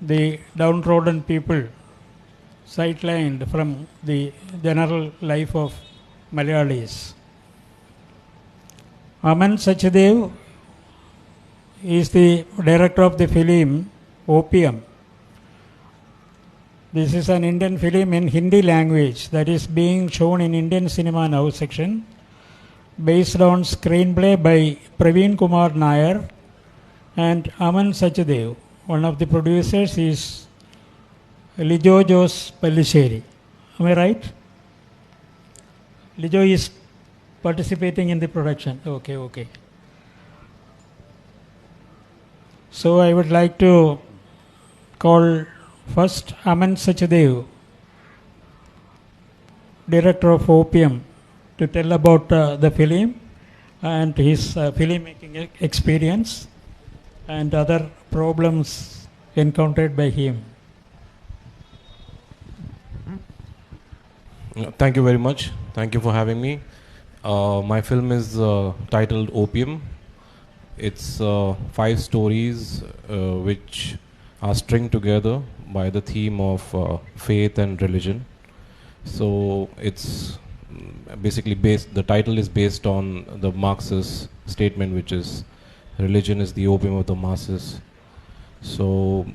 the downtrodden people sidelined from the general life of Malayalis. Aman Sachadev is the director of the film Opium. This is an Indian film in Hindi language that is being shown in Indian Cinema Now section, based on screenplay by Praveen Kumar Nair and Aman Sachadev. One of the producers is Lijo Jos Pallisheri. Am I right? Lijo is participating in the production. Okay. So I would like to call first Aman Sachadev, director of Opium, to tell about the film and his filmmaking experience and other problems encountered by him. Thank you very much. Thank you for having me. My film is titled Opium. It's 5 stories which are stringed together by the theme of faith and religion. So it's basically the title is based on the Marxist statement, which is religion is the opium of the masses. So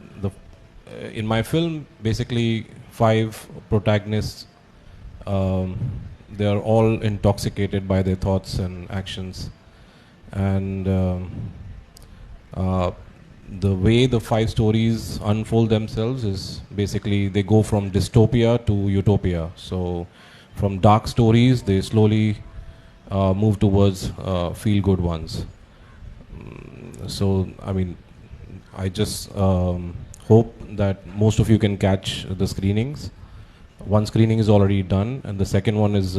in my film, basically 5 protagonists, they are all intoxicated by their thoughts and actions. And the way the 5 stories unfold themselves is basically they go from dystopia to utopia. So from dark stories, they slowly move towards feel-good ones. So, I mean, I just hope that most of you can catch the screenings. One screening is already done, and the second one is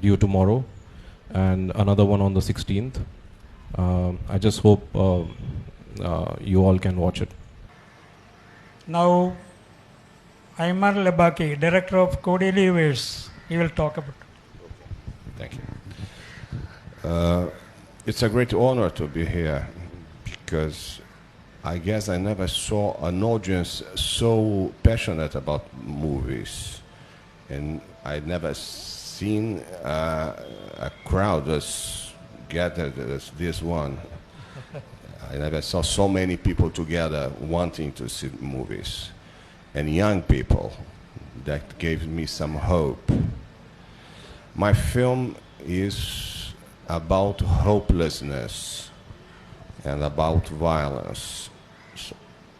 due tomorrow, and another one on the 16th. I just hope you all can watch it. Now, Aymar Lebaki, director of Codeliverse, he will talk about it. Thank you. It's a great honor to be here because I guess I never saw an audience so passionate about movies, and I'd never seen a crowd as gathered as this one. I never saw so many people together wanting to see movies, and young people. That gave me some hope. My film is about hopelessness and about violence.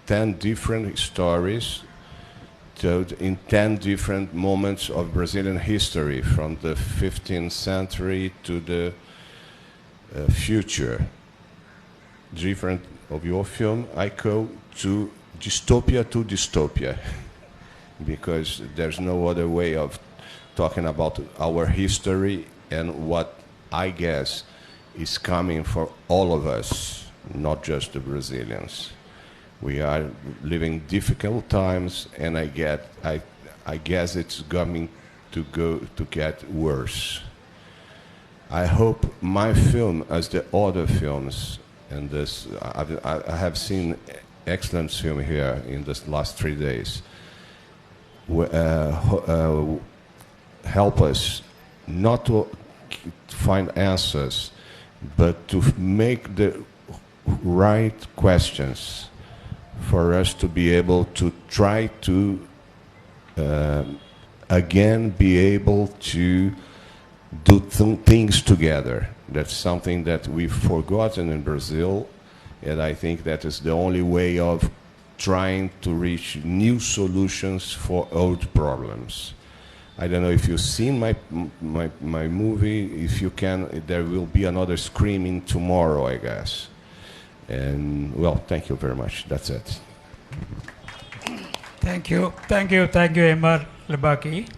10 different stories told in 10 different moments of Brazilian history, from the 15th century to the future. Different of your film, I go to dystopia, because there's no other way of talking about our history and what I guess is coming for all of us, not just the Brazilians. We are living difficult times, and I guess it's going to get worse. I hope my film, as the other films, and this I have seen excellent film here in this last 3 days, help us not to find answers, but to make the right questions for us to be able to try to again be able to do things together. That's something that we've forgotten in Brazil, and I think that is the only way of trying to reach new solutions for old problems. I don't know if you've seen my movie. If you can, there will be another screening tomorrow, I guess. And well, thank you very much. That's it. Thank you, Aymar Lebaki.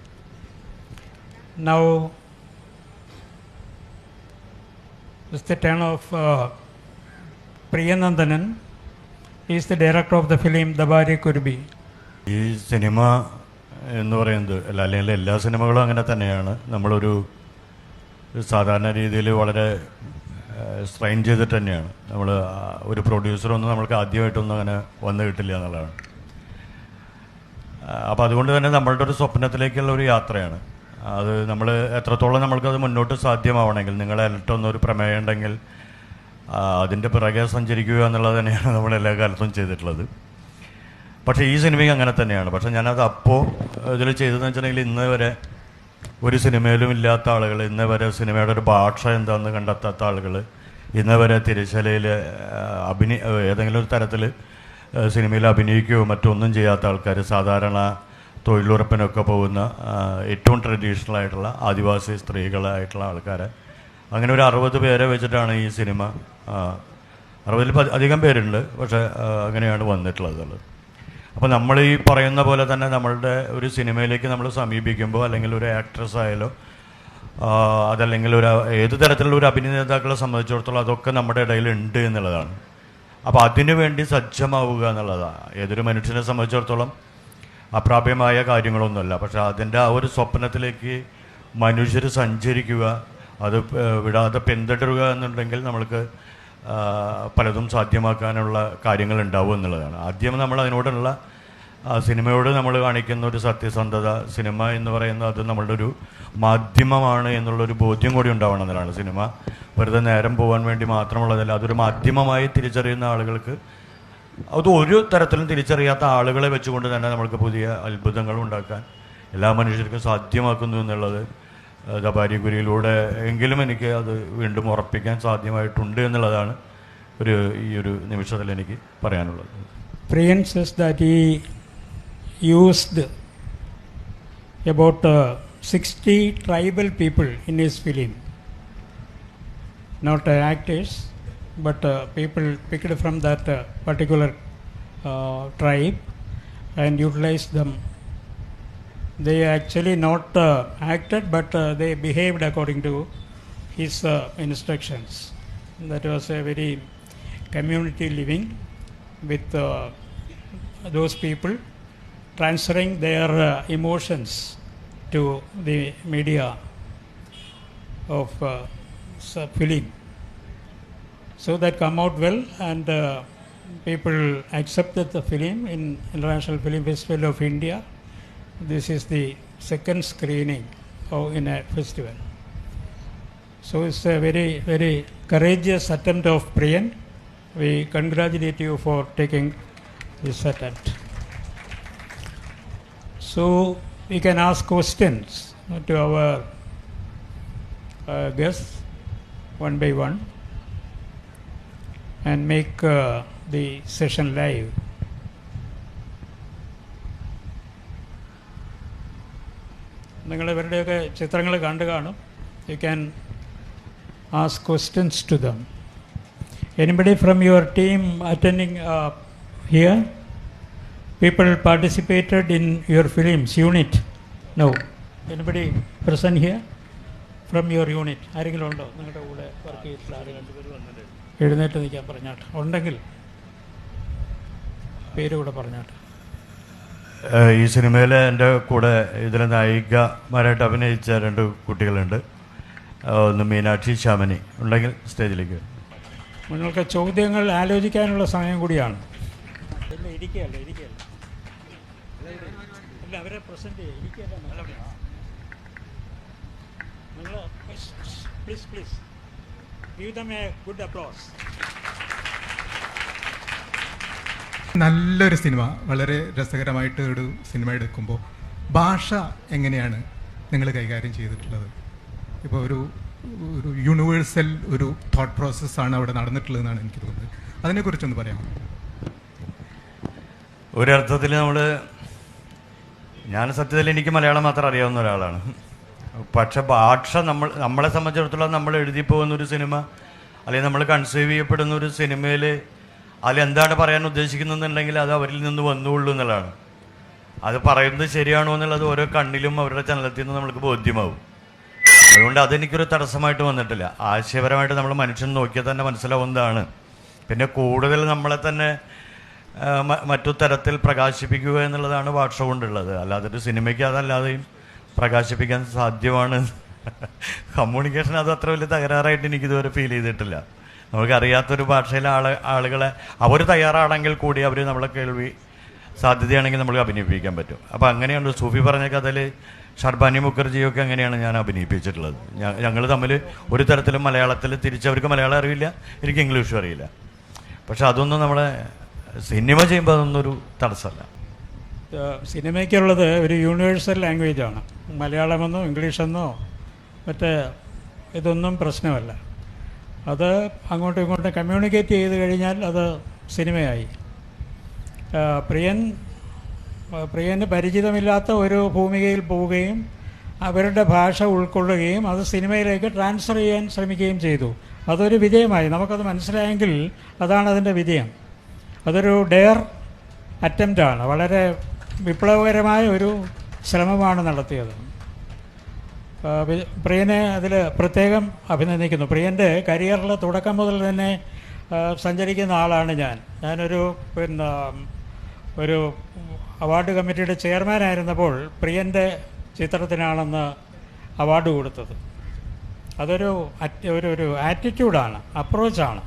Now, it's the turn of Priyanandanan. He is the director of the film Dabari Kurbi. ഈ cinema എന്ന് പറയുന്നത് അല്ലെങ്കിൽ എല്ലാ സിനിമകളും അങ്ങനെ തന്നെയാണ്. നമ്മളൊരു സാധാരണ രീതിയിൽ വളരെ സ്ട്രെയിൻ ചെയ്തിട്ട് തന്നെയാണ് നമ്മൾ ഒരു പ്രൊഡ്യൂസറൊന്നും നമ്മൾക്ക് ആദ്യമായിട്ടൊന്നും അങ്ങനെ വന്നു കിട്ടില്ല എന്നുള്ളതാണ്. അപ്പോൾ അതുകൊണ്ട് തന്നെ നമ്മളുടെ ഒരു സ്വപ്നത്തിലേക്കുള്ള ഒരു യാത്രയാണ് അത്. നമ്മൾ എത്രത്തോളം നമ്മൾക്കത് മുന്നോട്ട് സാധ്യമാവണമെങ്കിൽ, നിങ്ങളെ അലട്ടൊന്നൊരു പ്രമേയം ഉണ്ടെങ്കിൽ അതിൻ്റെ പിറകെ സഞ്ചരിക്കുക എന്നുള്ളത് തന്നെയാണ് നമ്മൾ എല്ലാ കാലത്തും ചെയ്തിട്ടുള്ളത്. പക്ഷേ ഈ സിനിമയ്ക്ക് അങ്ങനെ തന്നെയാണ്. പക്ഷേ ഞാനത് അപ്പോൾ ഇതിൽ ചെയ്തതെന്ന് വെച്ചിട്ടുണ്ടെങ്കിൽ, ഇന്ന് വരെ ഒരു സിനിമയിലും ഇല്ലാത്ത ആളുകൾ, ഇന്ന് വരെ സിനിമയുടെ ഒരു ഭാഷ എന്താണെന്ന് കണ്ടെത്താത്ത ആളുകൾ, ഇന്ന് വരെ തിരശ്ശീലയിൽ ഏതെങ്കിലും ഒരു തരത്തിൽ സിനിമയിൽ അഭിനയിക്കുകയോ മറ്റൊന്നും ചെയ്യാത്ത ആൾക്കാർ, സാധാരണ തൊഴിലുറപ്പിനൊക്കെ പോകുന്ന ഏറ്റവും ട്രഡീഷണൽ ആയിട്ടുള്ള ആദിവാസി സ്ത്രീകളായിട്ടുള്ള ആൾക്കാരെ, അങ്ങനെ ഒരു 60 പേരെ വെച്ചിട്ടാണ് ഈ സിനിമ. 60 അധികം പേരുണ്ട്, പക്ഷേ അങ്ങനെയാണ് വന്നിട്ടുള്ളത്. അപ്പോൾ നമ്മൾ ഈ പറയുന്ന പോലെ തന്നെ നമ്മളുടെ ഒരു സിനിമയിലേക്ക് നമ്മൾ സമീപിക്കുമ്പോൾ, അല്ലെങ്കിൽ ഒരു ആക്ട്രസ് ആയാലോ അതല്ലെങ്കിൽ ഏത് തരത്തിലുള്ള ഒരു അഭിനേതാക്കളെ സംബന്ധിച്ചിടത്തോളം അതൊക്കെ നമ്മുടെ ഇടയിൽ ഉണ്ട് എന്നുള്ളതാണ്. അപ്പോൾ അതിനു വേണ്ടി സജ്ജമാവുക എന്നുള്ളതാണ് ഏതൊരു മനുഷ്യനെ സംബന്ധിച്ചിടത്തോളം അപ്രാപ്യമായ കാര്യങ്ങളൊന്നുമല്ല. പക്ഷേ അതിൻ്റെ ആ ഒരു സ്വപ്നത്തിലേക്ക് മനുഷ്യർ സഞ്ചരിക്കുക, അത് വിടാതെ പിന്തുടരുക എന്നുണ്ടെങ്കിൽ നമ്മൾക്ക് പലതും സാധ്യമാക്കാനുള്ള കാര്യങ്ങൾ ഉണ്ടാവും എന്നുള്ളതാണ്. ആദ്യം നമ്മൾ അതിനോടുള്ള സിനിമയോട് നമ്മൾ കാണിക്കുന്ന ഒരു സത്യസന്ധത, സിനിമ എന്ന് പറയുന്നത് അത് നമ്മളുടെ ഒരു മാധ്യമമാണ് എന്നുള്ളൊരു ബോധ്യം കൂടി ഉണ്ടാവണം എന്നതാണ്. സിനിമ വെറുതെ നേരം പോകാൻ വേണ്ടി മാത്രമുള്ളതല്ല, അതൊരു മാധ്യമമായി തിരിച്ചറിയുന്ന ആളുകൾക്ക്, അത് ഒരു തരത്തിലും തിരിച്ചറിയാത്ത ആളുകളെ വെച്ചുകൊണ്ട് തന്നെ നമ്മൾക്ക് പുതിയ അത്ഭുതങ്ങൾ ഉണ്ടാക്കാൻ എല്ലാ മനുഷ്യർക്കും സാധ്യമാക്കുന്നു എന്നുള്ളത് ദബാരിഗുരിയിലൂടെ എങ്കിലും എനിക്ക് അത് വീണ്ടും ഉറപ്പിക്കാൻ സാധ്യമായിട്ടുണ്ട് എന്നുള്ളതാണ് ഈ ഒരു നിമിഷത്തിൽ എനിക്ക് പറയാനുള്ളത്. Priyan says that he used about 60 tribal people in his film, not actors, but people picked from that particular tribe and utilized them. They actually not acted, but they behaved according to his instructions. That was a very community living with those people, transferring their emotions to the media of film, so that come out well, and people accepted the film in International Film Festival of India. This is the second screening in a festival. So it's a very, very courageous attempt of Priyan. We congratulate you for taking this attempt. So we can ask questions to our guests one by one and make the session live. നിങ്ങൾ ഇവരുടെയൊക്കെ ചിത്രങ്ങൾ കണ്ടു കാണും. You can ask questions to them. Anybody from your team attending here? People participated in your films unit? No. Anybody present here from your unit? ആരെങ്കിലും ഉണ്ടോ നിങ്ങളുടെ കൂടെ work ചെയ്തിട്ടുള്ള ആരെങ്കിലും? എഴുന്നേറ്റ് നിൽക്കാൻ പറഞ്ഞാട്ടെ. ഉണ്ടെങ്കിൽ പേര് കൂടെ പറഞ്ഞാട്ടെ. ഈ സിനിമയിൽ എൻ്റെ കൂടെ ഇതിലെ നായികമാരായിട്ട് അഭിനയിച്ച 2 കുട്ടികളുണ്ട്. ഒന്ന് മീനാക്ഷി, ശ്യാമിനി. ഉണ്ടെങ്കിൽ സ്റ്റേജിലേക്ക്. നിങ്ങൾക്ക് ചോദ്യങ്ങൾ ആലോചിക്കാനുള്ള സമയം കൂടിയാണ്. അവരെ present please give them a good applause. നല്ലൊരു സിനിമ, വളരെ രസകരമായിട്ട് ഒരു സിനിമ എടുക്കുമ്പോൾ ഭാഷ എങ്ങനെയാണ് നിങ്ങൾ കൈകാര്യം ചെയ്തിട്ടുള്ളത്? ഇപ്പോൾ ഒരു യൂണിവേഴ്സൽ ഒരു തോട്ട് പ്രോസസ്സാണ് അവിടെ നടന്നിട്ടുള്ളതെന്നാണ് എനിക്ക് തോന്നുന്നത്. അതിനെക്കുറിച്ചൊന്ന് പറയാമോ? ഒരർത്ഥത്തിൽ ഞാൻ സത്യത്തിൽ എനിക്ക് മലയാളം മാത്രം അറിയാവുന്ന ഒരാളാണ്. പക്ഷെ ഭാഷ നമ്മളെ സംബന്ധിച്ചിടത്തോളം നമ്മൾ എഴുതി പോകുന്നൊരു സിനിമ, അല്ലെങ്കിൽ നമ്മൾ കൺസീവ് ചെയ്യപ്പെടുന്ന ഒരു സിനിമയിൽ അതിലെന്താണ് പറയാൻ ഉദ്ദേശിക്കുന്നതെന്നുണ്ടെങ്കിൽ അത് അവരിൽ നിന്ന് വന്നുള്ളൂ എന്നുള്ളതാണ്. അത് പറയുന്നത് ശരിയാണോ എന്നുള്ളത് ഓരോ കണ്ണിലും അവരുടെ ചലനത്തിൽ നിന്ന് നമ്മൾക്ക് ബോധ്യമാവും. അതുകൊണ്ട് അതെനിക്കൊരു തടസ്സമായിട്ട് വന്നിട്ടില്ല. ആശയപരമായിട്ട് നമ്മൾ മനുഷ്യൻ നോക്കിയാൽ തന്നെ മനസ്സിലാവുന്നതാണ്. പിന്നെ കൂടുതൽ നമ്മളെ തന്നെ മറ്റു തരത്തിൽ പ്രകാശിപ്പിക്കുക എന്നുള്ളതാണ് ഭാഷ കൊണ്ടുള്ളത്. അല്ലാതെ ഒരു സിനിമയ്ക്ക് അതല്ലാതെയും പ്രകാശിപ്പിക്കാൻ സാധ്യമാണ്. കമ്മ്യൂണിക്കേഷൻ അത് അത്ര വലിയ തകരാറായിട്ട് എനിക്കിതുവരെ ഫീൽ ചെയ്തിട്ടില്ല. നമുക്കറിയാത്തൊരു ഭാഷയിലെ ആളുകളെ അവർ തയ്യാറാണെങ്കിൽ കൂടി അവർ നമ്മളെ കേൾവി സാധ്യതയാണെങ്കിൽ നമുക്ക് അഭിനയിപ്പിക്കാൻ പറ്റും. അപ്പോൾ അങ്ങനെയാണ് സൂഫി പറഞ്ഞ കഥയിൽ ഷർബാനി മുഖർജിയൊക്കെ അങ്ങനെയാണ് ഞാൻ അഭിനയിപ്പിച്ചിട്ടുള്ളത്. ഞങ്ങൾ തമ്മിൽ ഒരു തരത്തിലും മലയാളത്തിൽ തിരിച്ചവർക്ക് മലയാളം അറിയില്ല, എനിക്ക് ഇംഗ്ലീഷും അറിയില്ല. പക്ഷെ അതൊന്നും നമ്മളെ സിനിമ ചെയ്യുമ്പോൾ അതൊന്നൊരു തടസ്സമല്ല. സിനിമയ്ക്കുള്ളത് ഒരു യൂണിവേഴ്സൽ ലാംഗ്വേജാണ്. മലയാളമെന്നോ ഇംഗ്ലീഷെന്നോ മറ്റേ ഇതൊന്നും പ്രശ്നമല്ല. അത് അങ്ങോട്ടും ഇങ്ങോട്ടും കമ്മ്യൂണിക്കേറ്റ് ചെയ്ത് കഴിഞ്ഞാൽ അത് സിനിമയായി. പ്രിയന് പരിചിതമില്ലാത്ത ഒരു ഭൂമികയിൽ പോവുകയും അവരുടെ ഭാഷ ഉൾക്കൊള്ളുകയും അത് സിനിമയിലേക്ക് ട്രാൻസ്ഫർ ചെയ്യാൻ ശ്രമിക്കുകയും ചെയ്തു. അതൊരു വിജയമായി. നമുക്കത് മനസ്സിലായെങ്കിൽ അതാണ് അതിൻ്റെ വിജയം. അതൊരു ഡെയർ അറ്റംപ്റ്റാണ്. വളരെ വിപ്ലവകരമായ ഒരു ശ്രമമാണ് നടത്തിയത്. പ്രിയനെ അതിൽ പ്രത്യേകം അഭിനന്ദിക്കുന്നു. പ്രിയൻ്റെ കരിയറിൽ തുടക്കം മുതൽ തന്നെ സഞ്ചരിക്കുന്ന ആളാണ് ഞാനൊരു ഒരു അവാർഡ് കമ്മിറ്റിയുടെ ചെയർമാനായിരുന്നപ്പോൾ പ്രിയൻ്റെ ചിത്രത്തിനാണെന്ന് അവാർഡ് കൊടുത്തത്. അതൊരു ഒരു ആറ്റിറ്റ്യൂഡാണ്, അപ്രോച്ചാണ്.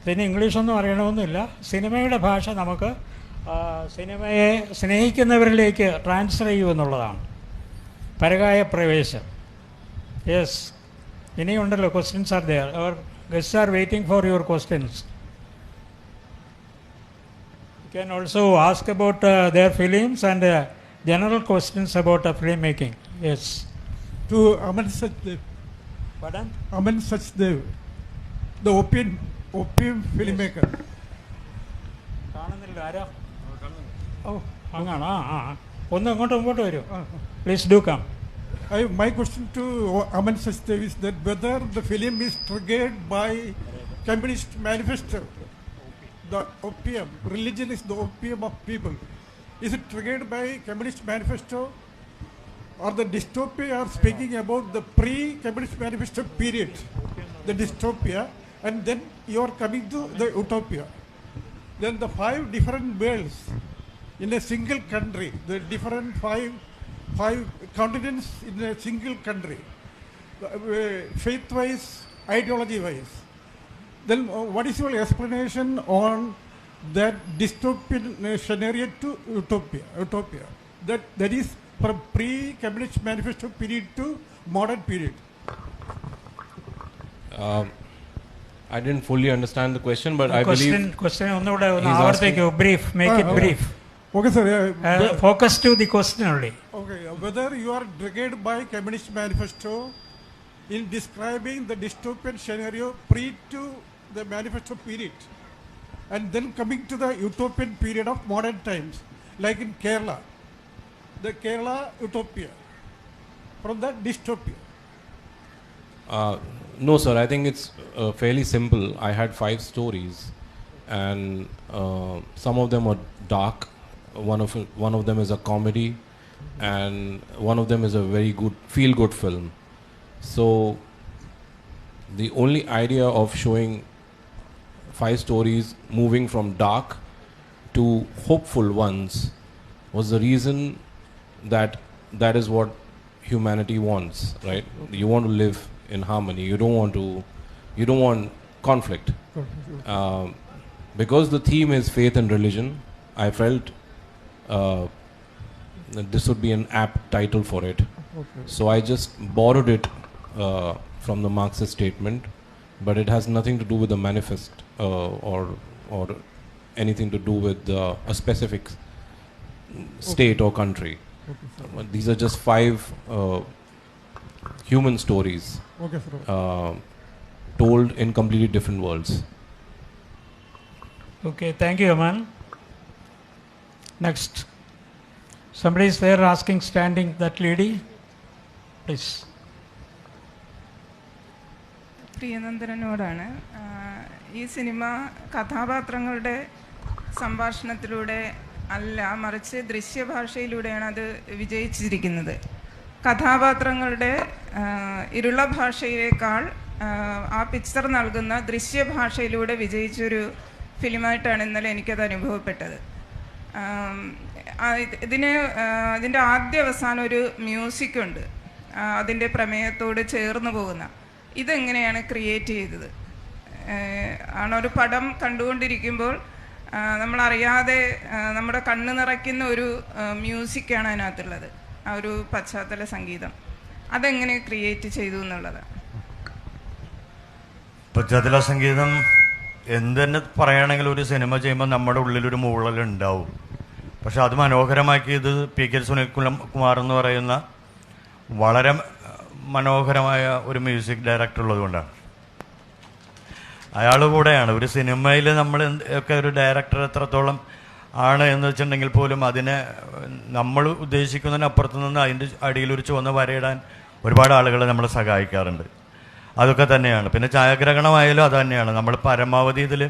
ഇതിന് ഇംഗ്ലീഷൊന്നും അറിയണമെന്നില്ല. സിനിമയുടെ ഭാഷ നമുക്ക് സിനിമയെ സ്നേഹിക്കുന്നവരിലേക്ക് ട്രാൻസ്ഫർ ചെയ്യുമെന്നുള്ളതാണ് പരകായ പ്രവേശം. യെസ്, ഇനിയുണ്ടല്ലോ. Questions are there. Our guests are waiting for your questions. You can also ask about their films and general questions about filmmaking. Yes. To Aman Sachdev. Pardon? Aman Sachdev, the opium filmmaker. കാണുന്നില്ല. ആരാ? ഓ, അങ്ങാണോ? ഒന്ന് മുമ്പോട്ട് വരൂ. Please do come. My question to Aman Sachdev is that whether the film is triggered by Communist Manifesto. The opium, religion is the opium of people. Is it triggered by Communist Manifesto, or the dystopia are speaking about the pre-Communist Manifesto period, the dystopia, and then you are coming to the utopia. Then the 5 different worlds in a single country, the different five continents in a single country, faith-wise, ideology-wise. Then what is your explanation on that dystopian scenario to utopia? That is from pre-Communist Manifesto period to modern period. I didn't fully understand the question, but I believe... Question brief. Make it brief. Okay, sir. Focus to the question only. Okay, whether you are triggered by Communist Manifesto in describing the dystopian scenario pre to the manifesto period, and then coming to the utopian period of modern times, like in Kerala, the Kerala utopia, from that dystopia. No, sir. I think it's fairly simple. I had 5 stories, and some of them are dark. One of them is a comedy, and one of them is a very good feel-good film. So the only idea of showing 5 stories moving from dark to hopeful ones was the reason that is what humanity wants, right? You want to live in harmony. You don't want conflict. Because the theme is faith and religion, I felt that this would be an apt title for it. Okay. So I just borrowed it from the Marxist statement, but it has nothing to do with the manifest or anything to do with a specific state or country. Okay, These are just 5 human stories told in completely different worlds. Okay, thank you, Aman. Next. Somebody is there asking, standing, that lady. Please. പ്രിയനന്ദനോടാണ്. ഈ cinema കഥാപാത്രങ്ങളുടെ സംഭാഷണത്തിലൂടെ അല്ല, മറിച്ച് ദൃശ്യഭാഷയിലൂടെയാണ് അത് വിജയിച്ചിരിക്കുന്നത്. കഥാപാത്രങ്ങളുടെ ഇരുള ഭാഷയേക്കാൾ ആ picture നൽകുന്ന ദൃശ്യഭാഷയിലൂടെ വിജയിച്ചൊരു ഫിലിമായിട്ടാണ് ഇന്നലെ എനിക്കത് അനുഭവപ്പെട്ടത്. ഇതിൻ്റെ ആദ്യ അവസാനം ഒരു മ്യൂസിക്കുണ്ട്, അതിൻ്റെ പ്രമേയത്തോട് ചേർന്ന് പോകുന്ന. ഇതെങ്ങനെയാണ് ക്രിയേറ്റ് ചെയ്തത്? ആണോ ഒരു പടം കണ്ടുകൊണ്ടിരിക്കുമ്പോൾ നമ്മളറിയാതെ നമ്മുടെ കണ്ണ് നിറയ്ക്കുന്ന ഒരു മ്യൂസിക്കാണ് അതിനകത്തുള്ളത്, ആ ഒരു പശ്ചാത്തല സംഗീതം. അതെങ്ങനെ ക്രിയേറ്റ് ചെയ്തു എന്നുള്ളത്. പശ്ചാത്തല സംഗീതം എന്തെന്നെ പറയുകയാണെങ്കിൽ ഒരു സിനിമ ചെയ്യുമ്പോൾ നമ്മുടെ ഉള്ളിലൊരു മൂളലുണ്ടാവും. പക്ഷെ അത് മനോഹരമാക്കിയത് PK സുനിൽ കുമാർ എന്ന് പറയുന്ന വളരെ മനോഹരമായ ഒരു മ്യൂസിക് ഡയറക്ടർ ഉള്ളതുകൊണ്ടാണ്. അയാൾ കൂടെയാണ് ഒരു സിനിമയിൽ നമ്മൾ ഒക്കെ ഒരു ഡയറക്ടർ എത്രത്തോളം ആണ് എന്ന് വെച്ചിട്ടുണ്ടെങ്കിൽ പോലും അതിനെ നമ്മൾ ഉദ്ദേശിക്കുന്നതിനപ്പുറത്ത് നിന്ന് അതിൻ്റെ അടിയിൽ ഒരു ചുവന്ന വരയിടാൻ ഒരുപാട് ആളുകൾ നമ്മളെ സഹായിക്കാറുണ്ട്. അതൊക്കെ തന്നെയാണ്. പിന്നെ ഛായാഗ്രഹണമായാലും അത് തന്നെയാണ്. നമ്മൾ പരമാവധി ഇതിൽ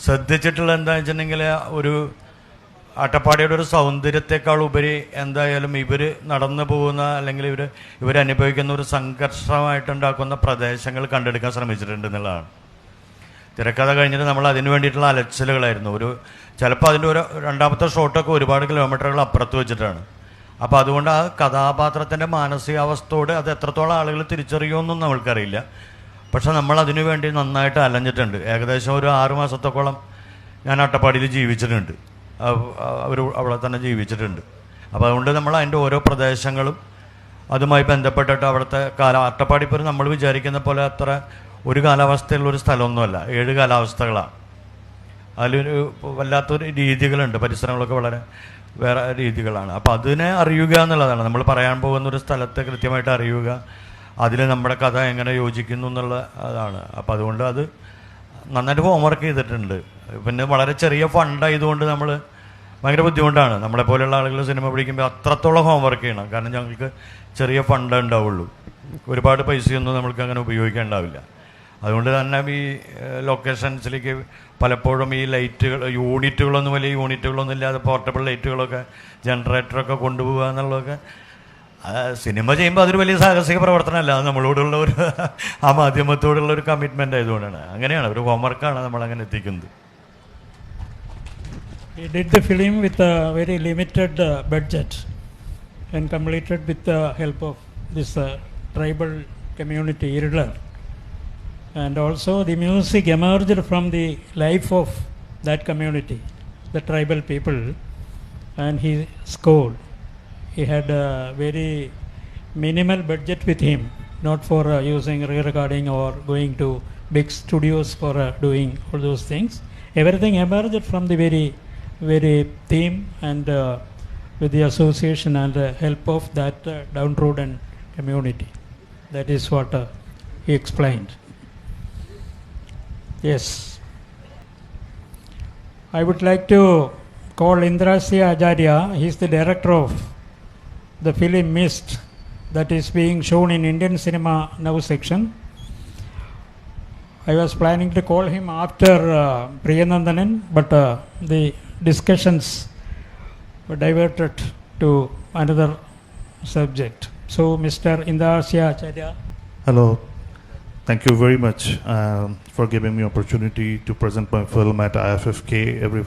ശ്രദ്ധിച്ചിട്ടുള്ള എന്താണെന്ന് വെച്ചിട്ടുണ്ടെങ്കിൽ ഒരു അട്ടപ്പാടിയുടെ ഒരു സൗന്ദര്യത്തെക്കാൾ ഉപരി എന്തായാലും ഇവർ നടന്നു പോകുന്ന അല്ലെങ്കിൽ ഇവരനുഭവിക്കുന്ന ഒരു സംഘർഷമായിട്ടുണ്ടാക്കുന്ന പ്രദേശങ്ങൾ കണ്ടെടുക്കാൻ ശ്രമിച്ചിട്ടുണ്ട് എന്നുള്ളതാണ്. തിരക്കഥ കഴിഞ്ഞിട്ട് നമ്മൾ അതിന് വേണ്ടിയിട്ടുള്ള അലച്ചിലുകളായിരുന്നു. ചിലപ്പോൾ അതിൻ്റെ ഒരു രണ്ടാമത്തെ ഷോട്ടൊക്കെ ഒരുപാട് കിലോമീറ്ററുകൾ അപ്പുറത്ത് വെച്ചിട്ടാണ്. അപ്പോൾ അതുകൊണ്ട് ആ കഥാപാത്രത്തിൻ്റെ മാനസികാവസ്ഥയോട് അത് എത്രത്തോളം ആളുകൾ തിരിച്ചറിയുമെന്നും നമ്മൾക്കറിയില്ല. പക്ഷെ നമ്മൾ അതിനു വേണ്ടി നന്നായിട്ട് അലഞ്ഞിട്ടുണ്ട്. ഏകദേശം ഒരു 6 മാസത്തോളം ഞാൻ അട്ടപ്പാടിയിൽ ജീവിച്ചിട്ടുണ്ട്. അവിടെ തന്നെ ജീവിച്ചിട്ടുണ്ട്. അപ്പോൾ അതുകൊണ്ട് നമ്മൾ അതിൻ്റെ ഓരോ പ്രദേശങ്ങളും അതുമായി ബന്ധപ്പെട്ടിട്ട് അവിടുത്തെ അട്ടപ്പാടി ഇപ്പോൾ നമ്മൾ വിചാരിക്കുന്ന പോലെ അത്ര ഒരു കാലാവസ്ഥയുള്ളൊരു സ്ഥലമൊന്നുമല്ല. 7 കാലാവസ്ഥകളാണ്. അതിലൊരു വല്ലാത്തൊരു രീതികളുണ്ട്. പരിസരങ്ങളൊക്കെ വളരെ വേറെ രീതികളാണ്. അപ്പോൾ അതിനെ അറിയുക എന്നുള്ളതാണ്. നമ്മൾ പറയാൻ പോകുന്ന ഒരു സ്ഥലത്തെ കൃത്യമായിട്ട് അറിയുക, അതിൽ നമ്മുടെ കഥ എങ്ങനെ യോജിക്കുന്നു എന്നുള്ള അതാണ്. അപ്പോൾ അതുകൊണ്ട് അത് നന്നായിട്ട് ഹോംവർക്ക് ചെയ്തിട്ടുണ്ട്. പിന്നെ വളരെ ചെറിയ ഫണ്ടായതുകൊണ്ട് നമ്മൾ ഭയങ്കര ബുദ്ധിമുട്ടാണ്. നമ്മളെപ്പോലെയുള്ള ആളുകൾ സിനിമ പിടിക്കുമ്പോൾ അത്രത്തോളം ഹോംവർക്ക് ചെയ്യണം. കാരണം ഞങ്ങൾക്ക് ചെറിയ ഫണ്ട് ഉണ്ടാവുള്ളൂ, ഒരുപാട് പൈസയൊന്നും നമ്മൾക്ക് അങ്ങനെ ഉപയോഗിക്കാൻ ഉണ്ടാവില്ല. അതുകൊണ്ട് തന്നെ ഈ ലൊക്കേഷൻസിലേക്ക് പലപ്പോഴും ഈ ലൈറ്റുകൾ യൂണിറ്റുകളൊന്നും വലിയ യൂണിറ്റുകളൊന്നും ഇല്ലാതെ പോർട്ടബിൾ ലൈറ്റുകളൊക്കെ ജനറേറ്ററൊക്കെ കൊണ്ടുപോകുക എന്നുള്ളതൊക്കെ സിനിമ ചെയ്യുമ്പോൾ അതൊരു വലിയ സാഹസിക പ്രവർത്തനമല്ല. അത് നമ്മളോടുള്ള ഒരു ആ മാധ്യമത്തോടുള്ള ഒരു കമ്മിറ്റ്മെൻ്റ് ആയതുകൊണ്ടാണ്. അങ്ങനെയാണ് ഒരു ഹോംവർക്കാണ് നമ്മളങ്ങനെ എത്തിക്കുന്നത്. He did the film with a very limited budget and completed with the help of this tribal community, Irlar. And also the music emerged from the life of that community, the tribal people, and he scored. He had a very minimal budget with him, not for using re-recording or going to big studios for doing all those things. Everything emerged from the very theme and with the association and help of that downtrodden community. That is what he explained. Yes. I would like to call Indrasya Acharya. He is the director of the film Mist that is being shown in Indian Cinema Now section. I was planning to call him after Priyanandanan, but the discussions were diverted to another subject. So, Mr. Indrasya Acharya. Hello. Thank you very much for giving me opportunity to present my film at IFFK. Every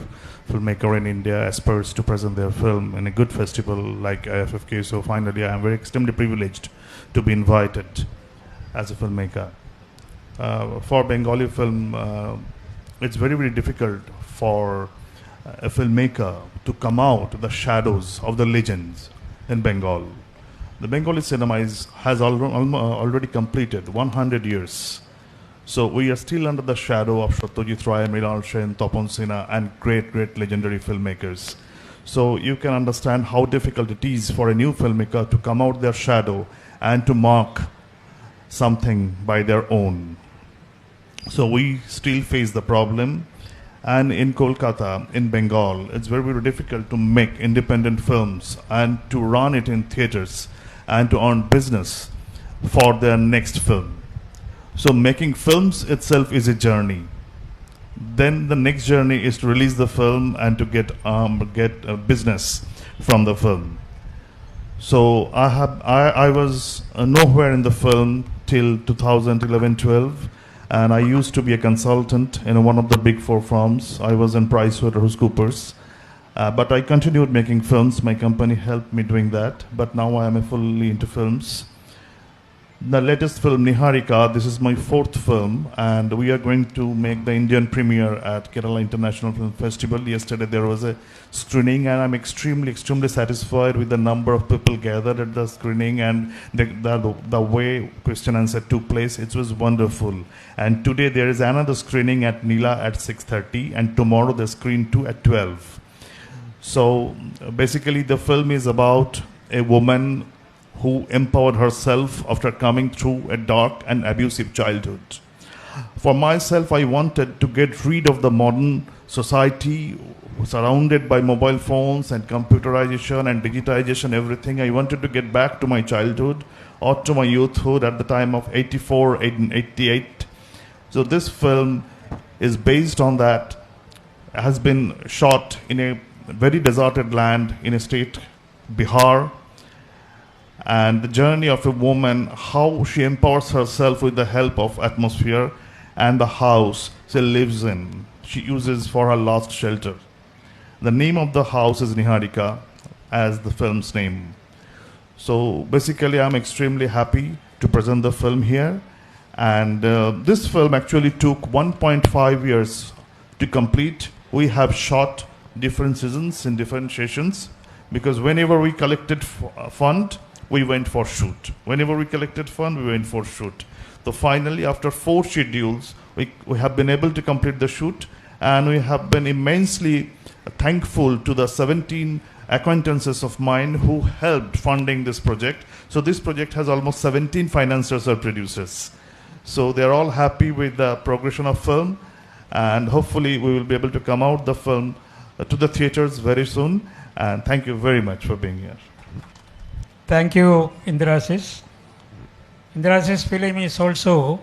filmmaker in India aspires to present their film in a good festival like IFFK. So finally, I am very extremely privileged to be invited as a filmmaker. For Bengali film, it's very, very difficult for a filmmaker to come out of the shadows of the legends in Bengal. The Bengali cinema has already completed 100 years. So we are still under the shadow of Satyajit Ray, Mrinal Sen, Tapan Sinha and great legendary filmmakers. So you can understand how difficult it is for a new filmmaker to come out their shadow and to mark something by their own. So we still face the problem. And in Kolkata, in Bengal, it's very, very difficult to make independent films and to run it in theaters and to earn business for their next film. So making films itself is a journey. Then the next journey is to release the film and to get business from the film. So I was nowhere in the film till 2011-12. And I used to be a consultant in one of the big 4 firms. I was in PricewaterhouseCoopers. But I continued making films. My company helped me doing that. But now I am fully into films. the latest film Niharika. This is my fourth film, and we are going to make the Indian premiere at Kerala International Film Festival. Yesterday there was a screening, and I'm extremely satisfied with the number of people gathered at the screening and the way question answer took place. It was wonderful. And today there is another screening at Nila at 6:30, and tomorrow the screen 2 at 12. So basically the film is about a woman who empowered herself after coming through a dark and abusive childhood. For myself, I wanted to get rid of the modern society surrounded by mobile phones and computerization and digitization, everything. I wanted to get back to my childhood or to my youthhood at the time of 84 and 88. So this film is based on that, has been shot in a very deserted land in a state, Bihar, and the journey of a woman, how she empowers herself with the help of atmosphere and the house she lives in, she uses for her last shelter. The name of the house is Niharika, as the film's name. So basically I'm extremely happy to present the film here, and this film actually took 1.5 years to complete. We have shot different seasons in different sessions, because whenever we collected fund, we went for shoot. Whenever we collected fund, we went for shoot. So finally, after 4 schedules, we have been able to complete the shoot, and we have been immensely thankful to the 17 acquaintances of mine who helped funding this project. So this project has almost 17 financiers or producers. So they're all happy with the progression of film, and hopefully we will be able to come out the film to the theaters very soon. And thank you very much for being here. Thank you, Indrasis. Indrasis film is also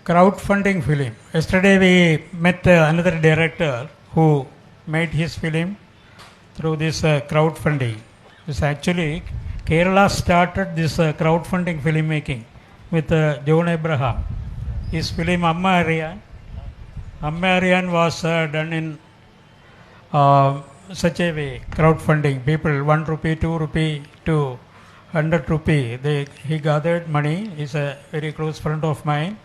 crowdfunding film. Yesterday we met another director who made his film through this crowdfunding. This actually, Kerala started this crowdfunding filmmaking with John Abraham. His film Amma Ariyan. Amma Ariyan was done in such a way, crowdfunding. People, 1 rupee, 2 rupee to 100 rupee. He gathered money. He's a very close friend of mine.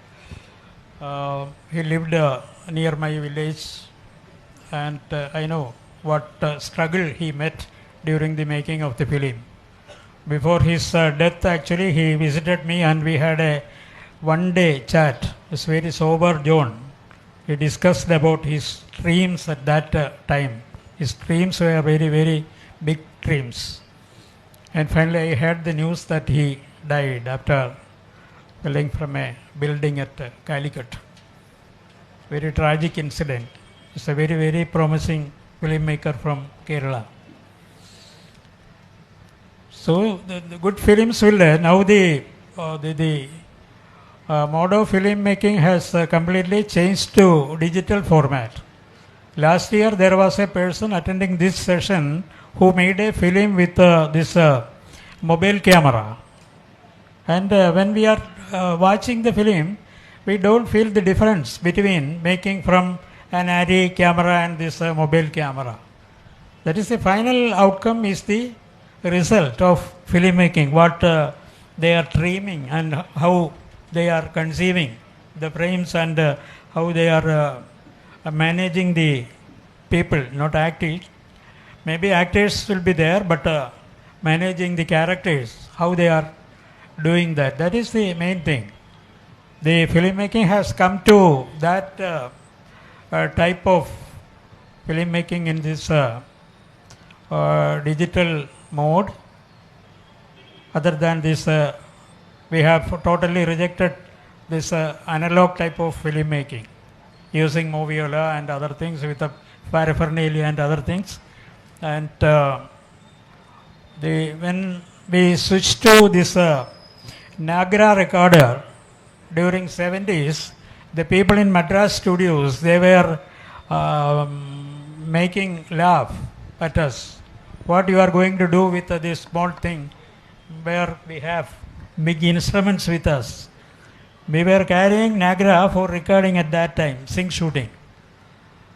He lived near my village, and I know what struggle he met during the making of the film. Before his death, actually, he visited me and we had a one-day chat. It's very sober John. He discussed about his dreams at that time. His dreams were very, very big dreams. And finally, I heard the news that he died after falling from a building at Calicut. Very tragic incident. He's a very, very promising filmmaker from Kerala. So the good films will now the mode of filmmaking has completely changed to digital format. Last year there was a person attending this session who made a film with this mobile camera, and when we are watching the film, we don't feel the difference between making from an ARRI camera and this mobile camera. That is the final outcome, is the result of filmmaking, what they are dreaming and how they are conceiving the frames, and how they are managing the people, not actors. Maybe actors will be there, but managing the characters, how they are doing that. That is the main thing. The filmmaking has come to that type of filmmaking in this digital mode. Other than this, we have totally rejected this analog type of filmmaking, using moviola and other things with a paraphernalia and other things. And when we switched to this Nagra recorder during 70s, the people in Madras studios, they were making laugh at us. What you are going to do with this small thing where we have big instruments with us? We were carrying Nagra for recording at that time, sync shooting.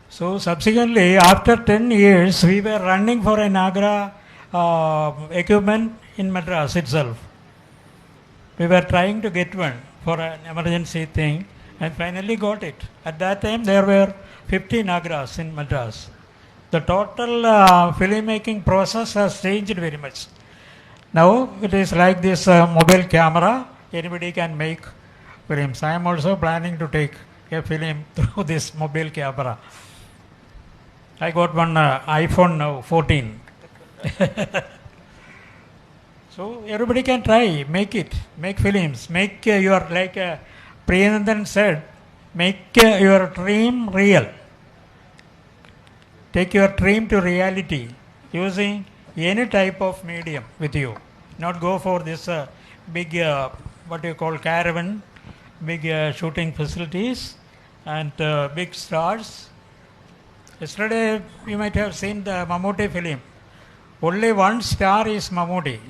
So subsequently, after 10 years, we were running for a Nagra equipment in Madras itself. We were trying to get one for an emergency thing and finally got it. At that time there were 50 Nagras in Madras. The total filmmaking process has changed very much. Now it is like this mobile camera, anybody can make films. I am also planning to take a film through this mobile camera. I got one iPhone now, 14. So everybody can try, make it, make films, make your, like Priyanandan said, make your dream real. Take your dream to reality using any type of medium with you. Not go for this big, what you call caravan, big shooting facilities and big stars. Yesterday you might have seen the Mammootty film. Only one star is Mammootty.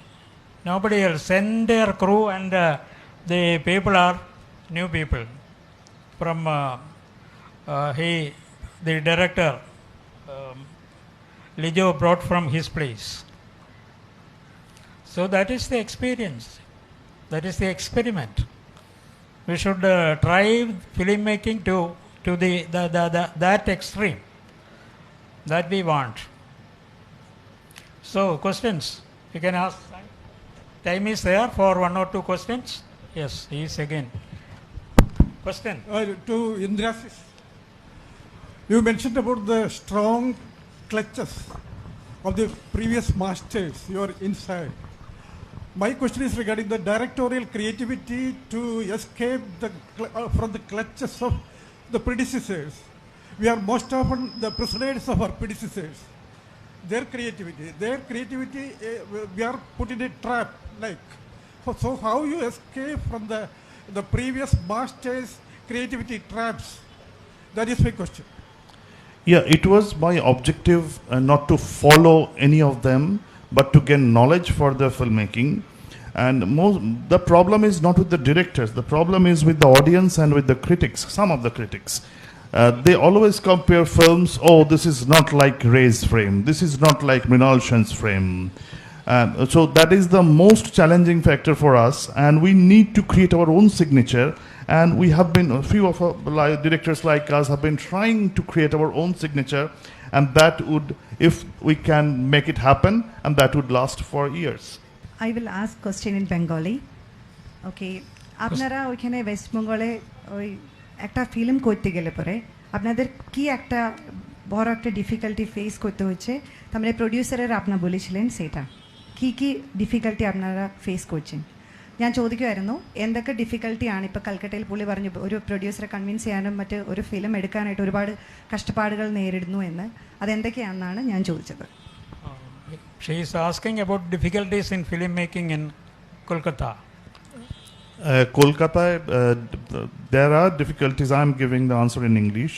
Nobody else. Entire crew and the people are new people. From the director, Lijo brought from his place. So that is the experience. That is the experiment. We should try filmmaking to that extreme that we want. So questions you can ask. Time is there for one or two questions. Yes, he is again. Question to Indrasis. You mentioned about the strong clutches of the previous masters. You are inside. My question is regarding the directorial creativity to escape from the clutches of the predecessors. We are most often the prisoners of our predecessors. Their creativity, we are put in a trap. Like, so how you escape from the previous masters' creativity traps? That is my question. Yeah, it was my objective not to follow any of them, but to gain knowledge for the filmmaking. And the problem is not with the directors. The problem is with the audience and with the critics. Some of the critics. They always compare films. Oh, this is not like Ray's frame. This is not like Mrinal Sen's frame. So that is the most challenging factor for us, and we need to create our own signature. And we have been, a few of our directors like us have been trying to create our own signature, and that would, if we can make it happen, and that would last for years. I will ask question in Bengali. Okay, আপনারা ওইখানে West বেঙ্গলে ওই একটা film করতে গেলে পরে আপনাদের কি একটা বড় একটা ডিফিকাল্টি ফেস করতে হচ্ছে তাহলে പ്രൊഡ്യൂസറർ আপনারা বলেছিলেন সেটা কি ഡിഫിക്കൽട്ടി আপনারা ഫേസ് കോച്ചിങ് ഞാൻ ചോദിക്കുമായിരുന്നു എന്തൊക്കെ ഡിഫിക്കൽട്ടിയാണ് ഇപ്പോൾ കൽക്കട്ടയിൽ പുള്ളി പറഞ്ഞു ഒരു പ്രൊഡ്യൂസറെ കൺവിൻസ് ചെയ്യാനും മറ്റ് ഒരു ഫിലിം എടുക്കാനായിട്ട് ഒരുപാട് കഷ്ടപ്പാടുകൾ നേരിടുന്നു എന്ന് അതെന്തൊക്കെയാണെന്നാണ് ഞാൻ ചോദിച്ചത്. She is asking about difficulties in filmmaking in Kolkata. Kolkata, there are difficulties. I am giving the answer in English.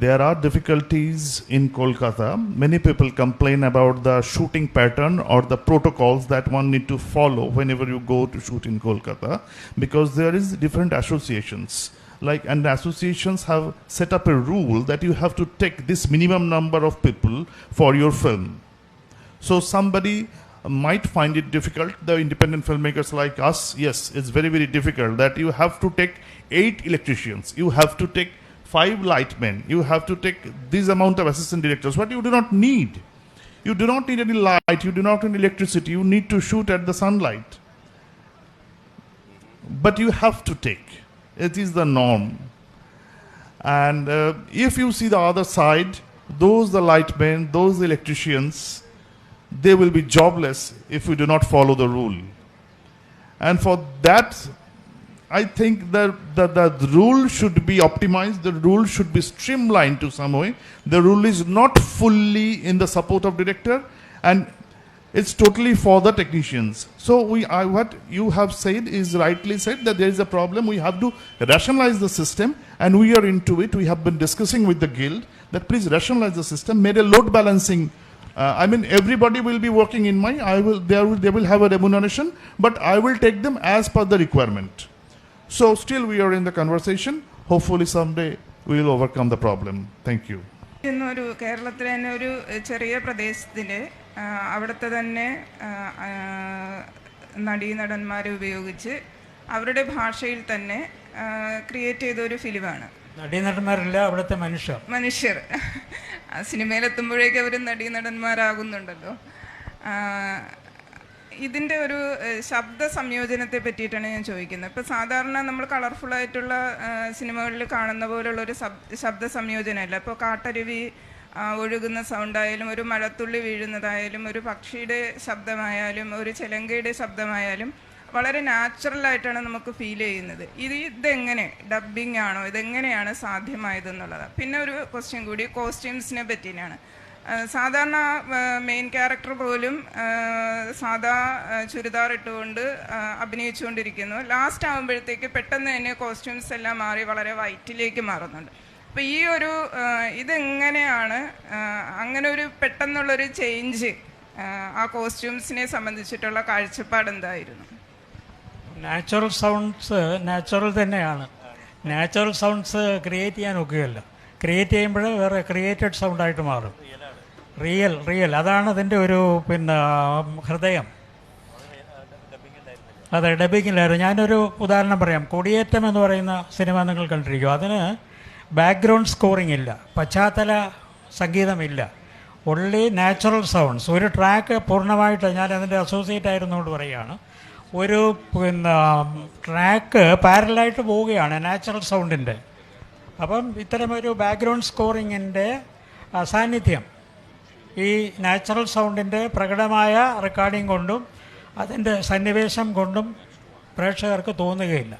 There are difficulties in Kolkata. Many people complain about the shooting pattern or the protocols that one need to follow whenever you go to shoot in Kolkata, because there is different associations. And the associations have set up a rule that you have to take this minimum number of people for your film. So somebody might find it difficult. The independent filmmakers like us, yes, it's very, very difficult that you have to take 8 electricians. You have to take 5 lightmen. You have to take this amount of assistant directors. What you do not need. You do not need any light. You do not need electricity. You need to shoot at the sunlight. But you have to take. It is the norm. And if you see the other side, those the lightmen, those the electricians, they will be jobless if we do not follow the rule. And for that, I think that the rule should be optimized, the rule should be streamlined to some way. The rule is not fully in the support of director, and it's totally for the technicians. So what you have said is rightly said, that there is a problem. We have to rationalize the system, and we are into it. We have been discussing with the guild that please rationalize the system, made a load balancing. Everybody will be working in my, they will have a remuneration, but I will take them as per the requirement. So still we are in the conversation. Hopefully someday we will overcome the problem. Thank you. ഒരു കേരളത്തിലെ തന്നെ ഒരു ചെറിയ പ്രദേശത്തിൽ അവിടുത്തെ തന്നെ നടീനടന്മാരെ ഉപയോഗിച്ച് അവരുടെ ഭാഷയിൽ തന്നെ ക്രിയേറ്റ് ചെയ്ത ഒരു ഫിലിമാണ്. നടീനടന്മാരല്ല, അവിടുത്തെ മനുഷ്യർ സിനിമയിലെത്തുമ്പോഴേക്കും അവർ നടീനടന്മാരാകുന്നുണ്ടല്ലോ. ഇതിൻ്റെ ഒരു ശബ്ദ സംയോജനത്തെ പറ്റിയിട്ടാണ് ഞാൻ ചോദിക്കുന്നത്. ഇപ്പോൾ സാധാരണ നമ്മൾ കളർഫുള്ളായിട്ടുള്ള സിനിമകളിൽ കാണുന്ന പോലുള്ളൊരു ശബ്ദ സംയോജനമല്ല. ഇപ്പോൾ കാട്ടരുവി ഒഴുകുന്ന സൗണ്ടായാലും, ഒരു മഴത്തുള്ളി വീഴുന്നതായാലും, ഒരു പക്ഷിയുടെ ശബ്ദമായാലും, ഒരു ചിലങ്കയുടെ ശബ്ദമായാലും വളരെ നാച്ചുറലായിട്ടാണ് നമുക്ക് ഫീൽ ചെയ്യുന്നത്. ഇതെങ്ങനെ ഡബ്ബിംഗ് ആണോ, ഇതെങ്ങനെയാണ് സാധ്യമായതെന്നുള്ളതാണ്. പിന്നെ ഒരു ക്വസ്റ്റ്യൻ കൂടി കോസ്റ്റ്യൂംസിനെ പറ്റിയാണ്. സാധാരണ മെയിൻ ക്യാരക്ടർ പോലും സാധാ ചുരിദാർ ഇട്ടുകൊണ്ട് അഭിനയിച്ചുകൊണ്ടിരിക്കുന്നു. ലാസ്റ്റ് ആകുമ്പോഴത്തേക്ക് പെട്ടെന്ന് തന്നെ കോസ്റ്റ്യൂംസ് എല്ലാം മാറി വളരെ വൈറ്റിലേക്ക് മാറുന്നുണ്ട്. അപ്പോൾ ഈ ഒരു ഇതെങ്ങനെയാണ് അങ്ങനെ ഒരു പെട്ടെന്നുള്ളൊരു ചേഞ്ച് ആ കോസ്റ്റ്യൂംസിനെ സംബന്ധിച്ചിട്ടുള്ള കാഴ്ചപ്പാട് എന്തായിരുന്നു? നാച്ചുറൽ സൗണ്ട്സ് നാച്ചുറൽ തന്നെയാണ്. നാച്ചുറൽ സൗണ്ട്സ് ക്രിയേറ്റ് ചെയ്യാൻ ഒക്കുകയല്ല. ക്രിയേറ്റ് ചെയ്യുമ്പോൾ വേറെ ക്രിയേറ്റഡ് സൗണ്ടായിട്ട് മാറും. റിയൽ അതാണ് അതിൻ്റെ ഒരു ഹൃദയം. അതെ, ഡബിങ്ങിലായിരുന്നു. ഞാനൊരു ഉദാഹരണം പറയാം. കൊടിയേറ്റം എന്ന് പറയുന്ന സിനിമ നിങ്ങൾ കണ്ടിരിക്കും. അതിന് ബാക്ക്ഗ്രൗണ്ട് സ്കോറിംഗ് ഇല്ല, പശ്ചാത്തല സംഗീതമില്ല, ഒൺലി നാച്ചുറൽ സൗണ്ട്സ്. ഒരു ട്രാക്ക് പൂർണ്ണമായിട്ട്, ഞാൻ അതിൻ്റെ അസോസിയേറ്റ് ആയിരുന്നുകൊണ്ട് പറയുകയാണ്, ഒരു ട്രാക്ക് പാരലായിട്ട് പോവുകയാണ് നാച്ചുറൽ സൗണ്ടിൻ്റെ. അപ്പം ഇത്തരമൊരു ബാക്ക്ഗ്രൗണ്ട് സ്കോറിങ്ങിൻ്റെ സാന്നിധ്യം ഈ നാച്ചുറൽ സൗണ്ടിൻ്റെ പ്രകടമായ റെക്കോർഡിംഗ് കൊണ്ടും അതിൻ്റെ സന്നിവേശം കൊണ്ടും പ്രേക്ഷകർക്ക് തോന്നുകയില്ല.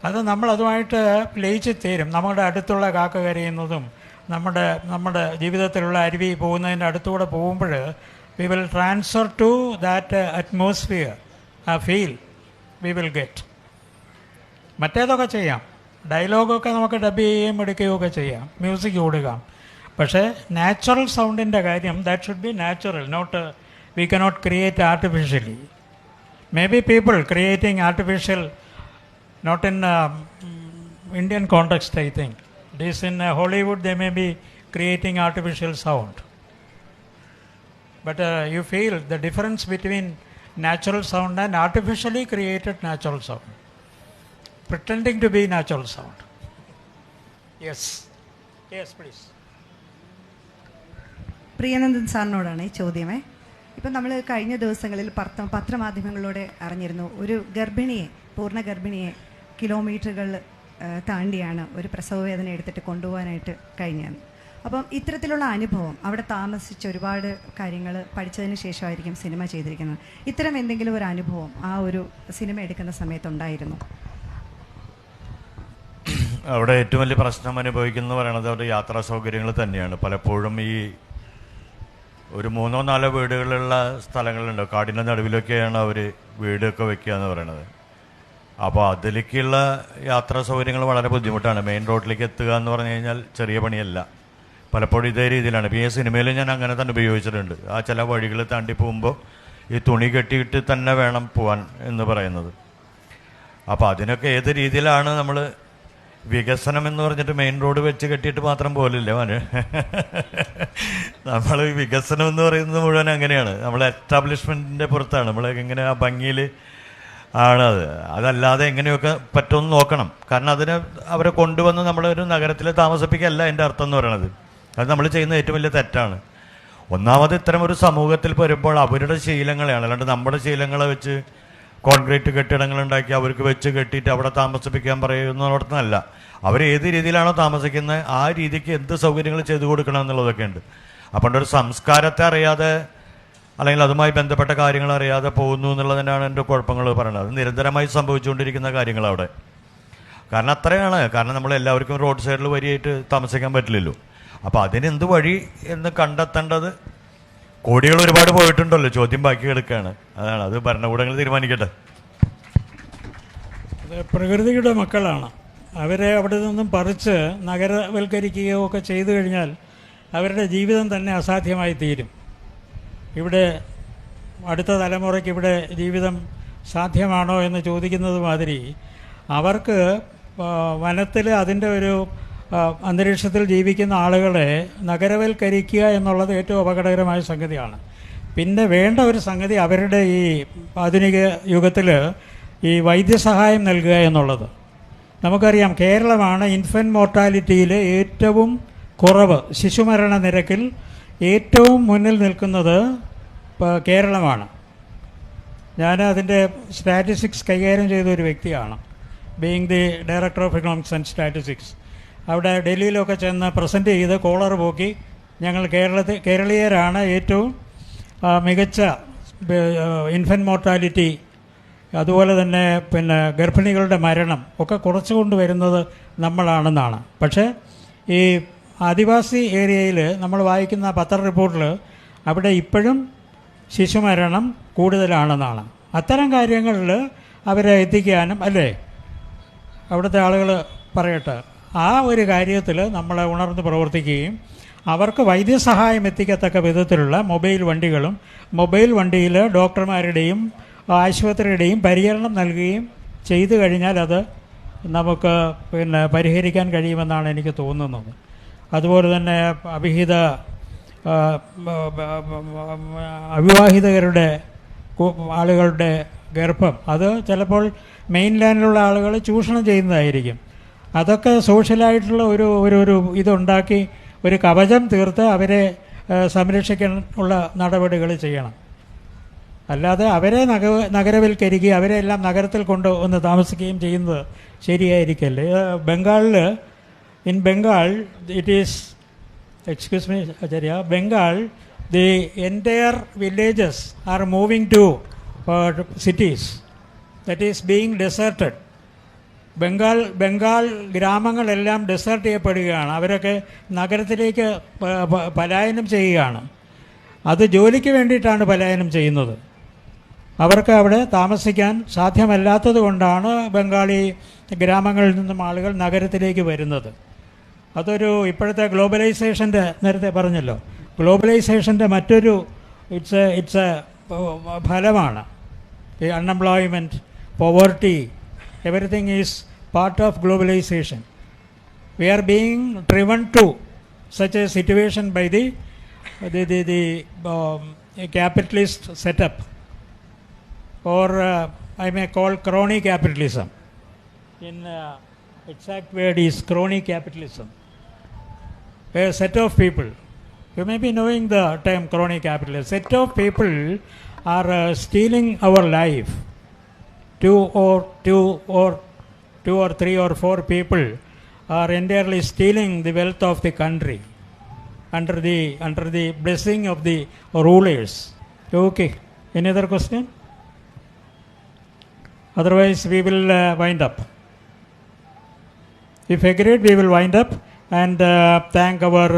അത് നമ്മളതുമായിട്ട് ലയിച്ച് തീരും. നമ്മുടെ അടുത്തുള്ള കാക്ക കരയുന്നതും നമ്മുടെ ജീവിതത്തിലുള്ള അരുവി പോകുന്നതിൻ്റെ അടുത്തൂടെ പോകുമ്പോൾ we will transfer to that atmosphere, ആ ഫീൽ വി വിൽ ഗെറ്റ്. മറ്റേതൊക്കെ ചെയ്യാം, ഡയലോഗൊക്കെ നമുക്ക് ഡബ് ചെയ്യുകയും എടുക്കുകയും ഒക്കെ ചെയ്യാം, മ്യൂസിക് കൊടുക്കാം. പക്ഷേ നാച്ചുറൽ സൗണ്ടിൻ്റെ കാര്യം that should be natural, not we cannot create artificially. May be people creating artificial, not in Indian context, I think. It is in Hollywood they may be creating artificial sound. But you feel the difference between natural sound and artificially created natural sound. Pretending to be natural sound. Yes, please. Priyanandanan സാറിനോടാണ് ഈ ചോദ്യമേ. ഇപ്പം നമ്മൾ കഴിഞ്ഞ ദിവസങ്ങളിൽ പത്രമാധ്യമങ്ങളിലൂടെ അറിഞ്ഞിരുന്നു, ഒരു പൂർണ്ണ ഗർഭിണിയെ കിലോമീറ്ററുകൾ താണ്ടിയാണ് ഒരു പ്രസവവേദന എടുത്തിട്ട് കൊണ്ടുപോകാനായിട്ട് കഴിഞ്ഞത്. അപ്പം ഇത്തരത്തിലുള്ള അനുഭവം, അവിടെ താമസിച്ച് ഒരുപാട് കാര്യങ്ങൾ പഠിച്ചതിന് ശേഷമായിരിക്കും സിനിമ ചെയ്തിരിക്കുന്നത്. ഇത്തരം എന്തെങ്കിലും ഒരു അനുഭവം ആ ഒരു സിനിമ എടുക്കുന്ന സമയത്തുണ്ടായിരുന്നു? അവിടെ ഏറ്റവും വലിയ പ്രശ്നം അനുഭവിക്കുന്നത് പറയുന്നത് അവരുടെ യാത്രാ സൗകര്യങ്ങൾ തന്നെയാണ്. പലപ്പോഴും ഈ ഒരു 3-4 വീടുകളുള്ള സ്ഥലങ്ങളുണ്ട്, കാടിൻ്റെ നടുവിലൊക്കെയാണ് അവർ വീടൊക്കെ വെക്കുക എന്ന് പറയുന്നത്. അപ്പോൾ അതിലേക്കുള്ള യാത്രാ സൗകര്യങ്ങൾ വളരെ ബുദ്ധിമുട്ടാണ്. മെയിൻ റോഡിലേക്ക് എത്തുക എന്ന് പറഞ്ഞു കഴിഞ്ഞാൽ ചെറിയ പണിയല്ല. പലപ്പോഴും ഇതേ രീതിയിലാണ്. ഇപ്പോൾ ഈ സിനിമയിൽ ഞാൻ അങ്ങനെ തന്നെ ഉപയോഗിച്ചിട്ടുണ്ട്. ആ ചില വഴികൾ താണ്ടി പോകുമ്പോൾ ഈ തുണി കെട്ടിയിട്ട് തന്നെ വേണം പോകാൻ എന്ന് പറയുന്നത്. അപ്പോൾ അതിനൊക്കെ ഏത് രീതിയിലാണ് നമ്മൾ വികസനം എന്ന് പറഞ്ഞിട്ട് മെയിൻ റോഡ് വെച്ച് കെട്ടിയിട്ട് മാത്രം പോലില്ല മോന്. നമ്മൾ വികസനം എന്ന് പറയുന്നത് മുഴുവൻ അങ്ങനെയാണ്. നമ്മൾ എസ്റ്റാബ്ലിഷ്മെൻറ്റിൻ്റെ പുറത്താണ്. നമ്മൾ എങ്ങനെ ആ ഭംഗിയിൽ ആണത്. അതല്ലാതെ എങ്ങനെയൊക്കെ പറ്റുമെന്ന് നോക്കണം. കാരണം അതിന് അവരെ കൊണ്ടുവന്ന് നമ്മളൊരു നഗരത്തിൽ താമസിപ്പിക്കുകയല്ല എൻ്റെ അർത്ഥം എന്ന് പറയണത്. അത് നമ്മൾ ചെയ്യുന്ന ഏറ്റവും വലിയ തെറ്റാണ്. ഒന്നാമത് ഇത്തരം ഒരു സമൂഹത്തിൽ വരുമ്പോൾ അവരുടെ ശീലങ്ങളെയാണ്, അല്ലാണ്ട് നമ്മുടെ ശീലങ്ങളെ വെച്ച് കോൺക്രീറ്റ് കെട്ടിടങ്ങളുണ്ടാക്കി അവർക്ക് വെച്ച് കെട്ടിയിട്ട് അവിടെ താമസിപ്പിക്കാൻ പറയുന്നിടത്തുനിന്നല്ല. അവർ ഏത് രീതിയിലാണോ താമസിക്കുന്നത് ആ രീതിക്ക് എന്ത് സൗകര്യങ്ങൾ ചെയ്തു കൊടുക്കണം എന്നുള്ളതൊക്കെ ഉണ്ട്. അപ്പോൾ ഒരു സംസ്കാരത്തെ അറിയാതെ അല്ലെങ്കിൽ അതുമായി ബന്ധപ്പെട്ട കാര്യങ്ങൾ അറിയാതെ പോകുന്നു എന്നുള്ളതിനാണ് എൻ്റെ കുഴപ്പങ്ങൾ പറയുന്നത്. അത് നിരന്തരമായി സംഭവിച്ചുകൊണ്ടിരിക്കുന്ന കാര്യങ്ങൾ അവിടെ. കാരണം അത്രയാണ്. കാരണം നമ്മൾ എല്ലാവർക്കും റോഡ് സൈഡിൽ വരിയായിട്ട് താമസിക്കാൻ പറ്റില്ലല്ലോ. അപ്പോൾ അതിനെന്ത് വഴി എന്ന് കണ്ടെത്തേണ്ടത്, കോടികൾ ഒരുപാട് പോയിട്ടുണ്ടല്ലോ, ചോദ്യം ബാക്കി കിടക്കുകയാണ്. അതാണ്, അത് ഭരണകൂടങ്ങൾ തീരുമാനിക്കട്ടെ. അത് പ്രകൃതിയുടെ മക്കളാണ്. അവരെ അവിടെ നിന്നും പറിച്ച് നഗരവൽക്കരിക്കുകയോ ഒക്കെ ചെയ്തു കഴിഞ്ഞാൽ അവരുടെ ജീവിതം തന്നെ അസാധ്യമായി തീരും. ഇവിടെ അടുത്ത തലമുറയ്ക്ക് ഇവിടെ ജീവിതം സാധ്യമാണോ എന്ന് ചോദിക്കുന്നത് മാതിരി അവർക്ക് വനത്തിൽ അതിൻ്റെ ഒരു അന്തരീക്ഷത്തിൽ ജീവിക്കുന്ന ആളുകളെ നഗരവൽക്കരിക്കുക എന്നുള്ളത് ഏറ്റവും അപകടകരമായ സംഗതിയാണ്. പിന്നെ വേണ്ട ഒരു സംഗതി അവരുടെ ഈ ആധുനിക യുഗത്തിൽ ഈ വൈദ്യസഹായം നൽകുക എന്നുള്ളത്. നമുക്കറിയാം കേരളമാണ് ഇൻഫൻറ്റ് മോർട്ടാലിറ്റിയിൽ ഏറ്റവും കുറവ്, ശിശുമരണ നിരക്കിൽ ഏറ്റവും മുന്നിൽ നിൽക്കുന്നത് കേരളമാണ്. ഞാൻ അതിൻ്റെ സ്റ്റാറ്റിസ്റ്റിക്സ് കൈകാര്യം ചെയ്ത ഒരു വ്യക്തിയാണ്, being the director of economics and statistics. അവിടെ ഡൽഹിയിലൊക്കെ ചെന്ന് പ്രസൻറ്റ് ചെയ്ത് കോളർ പോക്കി ഞങ്ങൾ കേരളീയരാണ് ഏറ്റവും മികച്ച ഇൻഫൻറ്റ് മോർട്ടാലിറ്റി, അതുപോലെ തന്നെ പിന്നെ ഗർഭിണികളുടെ മരണം ഒക്കെ കുറച്ചു കൊണ്ടുവരുന്നത് നമ്മളാണെന്നാണ്. പക്ഷേ ഈ ആദിവാസി ഏരിയയിൽ നമ്മൾ വായിക്കുന്ന പത്ര റിപ്പോർട്ടിൽ അവിടെ ഇപ്പോഴും ശിശുമരണം കൂടുതലാണെന്നാണ്. അത്തരം കാര്യങ്ങളിൽ അവരെ എത്തിക്കാനും, അല്ലേ, അവിടുത്തെ ആളുകൾ പറയട്ടെ, ആ ഒരു കാര്യത്തിൽ നമ്മൾ ഉണർന്ന് പ്രവർത്തിക്കുകയും അവർക്ക് വൈദ്യസഹായം എത്തിക്കത്തക്ക വിധത്തിലുള്ള മൊബൈൽ വണ്ടികളും മൊബൈൽ വണ്ടിയിൽ ഡോക്ടർമാരുടെയും ആശുപത്രിയുടെയും പരിചരണം നൽകുകയും ചെയ്തു കഴിഞ്ഞാൽ അത് നമുക്ക് പിന്നെ പരിഹരിക്കാൻ കഴിയുമെന്നാണ് എനിക്ക് തോന്നുന്നത്. അതുപോലെ തന്നെ അവിവാഹിതരുടെ ആളുകളുടെ ഗർഭം, അത് ചിലപ്പോൾ മെയിൻലാൻഡിലുള്ള ആളുകൾ ചൂഷണം ചെയ്യുന്നതായിരിക്കും. അതൊക്കെ സോഷ്യലായിട്ടുള്ള ഒരു ഇതുണ്ടാക്കി ഒരു കവചം തീർത്ത് അവരെ സംരക്ഷിക്കാനുള്ള നടപടികൾ ചെയ്യണം. അല്ലാതെ അവരെ നഗരവൽക്കരിക്കുകയും അവരെ എല്ലാം നഗരത്തിൽ ഒന്ന് താമസിക്കുകയും ചെയ്യുന്നത് ശരിയായിരിക്കല്ലേ. In Bengal it is, excuse me Acharya, Bengal the entire villages are moving to cities, that is being deserted. Bengal ഗ്രാമങ്ങളെല്ലാം ഡെസേർട്ട് ചെയ്യപ്പെടുകയാണ്. അവരൊക്കെ നഗരത്തിലേക്ക് പലായനം ചെയ്യുകയാണ്. അത് ജോലിക്ക് വേണ്ടിയിട്ടാണ് പലായനം ചെയ്യുന്നത്. അവർക്ക് അവിടെ താമസിക്കാൻ സാധ്യമല്ലാത്തത് കൊണ്ടാണ് ബംഗാളി ഗ്രാമങ്ങളിൽ നിന്നും ആളുകൾ നഗരത്തിലേക്ക് വരുന്നത്. ഇപ്പോഴത്തെ ഗ്ലോബലൈസേഷൻ്റെ, നേരത്തെ പറഞ്ഞല്ലോ, ഗ്ലോബലൈസേഷൻ്റെ മറ്റൊരു ഇറ്റ്സ് എ ഫലമാണ്. ഈ unemployment, poverty, everything is part of globalization. We are being driven to such a situation by the capitalist setup, or I may call crony capitalism. In exact word is crony capitalism. A set of people, you may be knowing the term crony capitalism. Set of people are stealing our life. Two or three or four people are entirely stealing the wealth of the country under the blessing of the rulers. Okay. Any other question? Otherwise, we will wind up. If agreed, we will wind up and thank our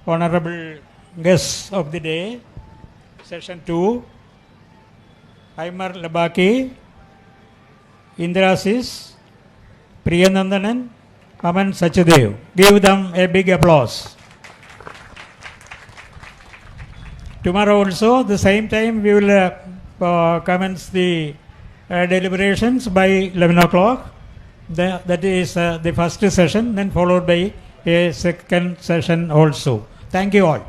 honorable guests of the day, session 2, Aymar Labaki, Indrasis, Priyanandanan, Aman Sachadev. Give them a big applause. Tomorrow also, the same time, we will commence the deliberations by 11 o'clock. That is the first session, then followed by a second session also. Thank you all.